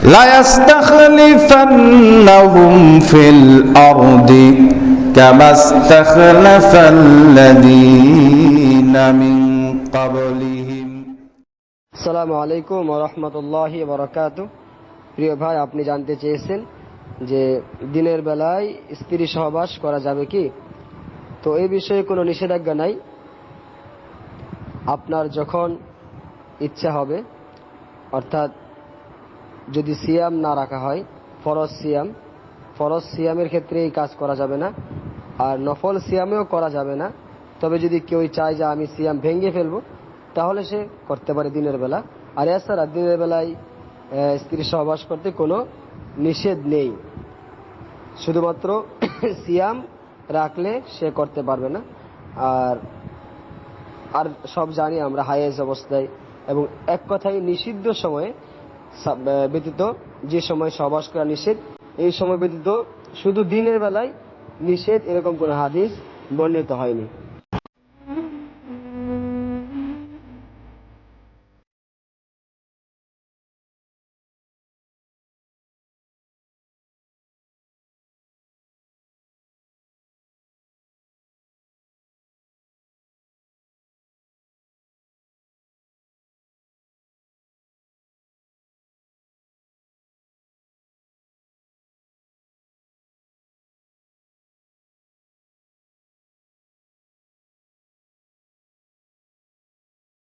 লায়াস্তাখলিফান্নাহুম feel আরদি কামা ইস্তাখলাফাল্লাযীনা মিন ক্বাবলিহিম। আসসালামু আলাইকুম ওয়া রাহমাতুল্লাহি ওয়া বারাকাতুহু। প্রিয় ভাই, আপনি জানতে চেয়েছেন যে দিনের বেলায় স্ত্রী সহবাস করা যাবে কি? তো এই বিষয়ে কোনো নিষেধাজ্ঞা নাই। আপনার যখন ইচ্ছা হবে, অর্থাৎ যদি সিয়াম না রাখা হয়, ফরজ সিয়ামের ক্ষেত্রে এই কাজ করা যাবে না, আর নফল সিয়ামেও করা যাবে না। তবে যদি কেউ চায় যে আমি সিয়াম ভেঙে ফেলবো, তাহলে সে করতে পারে দিনের বেলা। আর এছাড়া দিনের বেলায় স্ত্রী সহবাস করতে কোনো নিষেধ নেই, শুধুমাত্র সিয়াম রাখলে সে করতে পারবে না। আর আর সব জানি আমরা হায়েজ অবস্থায় এবং এক কথায় নিষিদ্ধ সময়ে ব্যতীত, যে সময় সহবাস করা নিষেধ, এই সময় ব্যতীত শুধু দিনের বেলায় নিষেধ, এরকম কোনো হাদিস বর্ণিত হয়নি।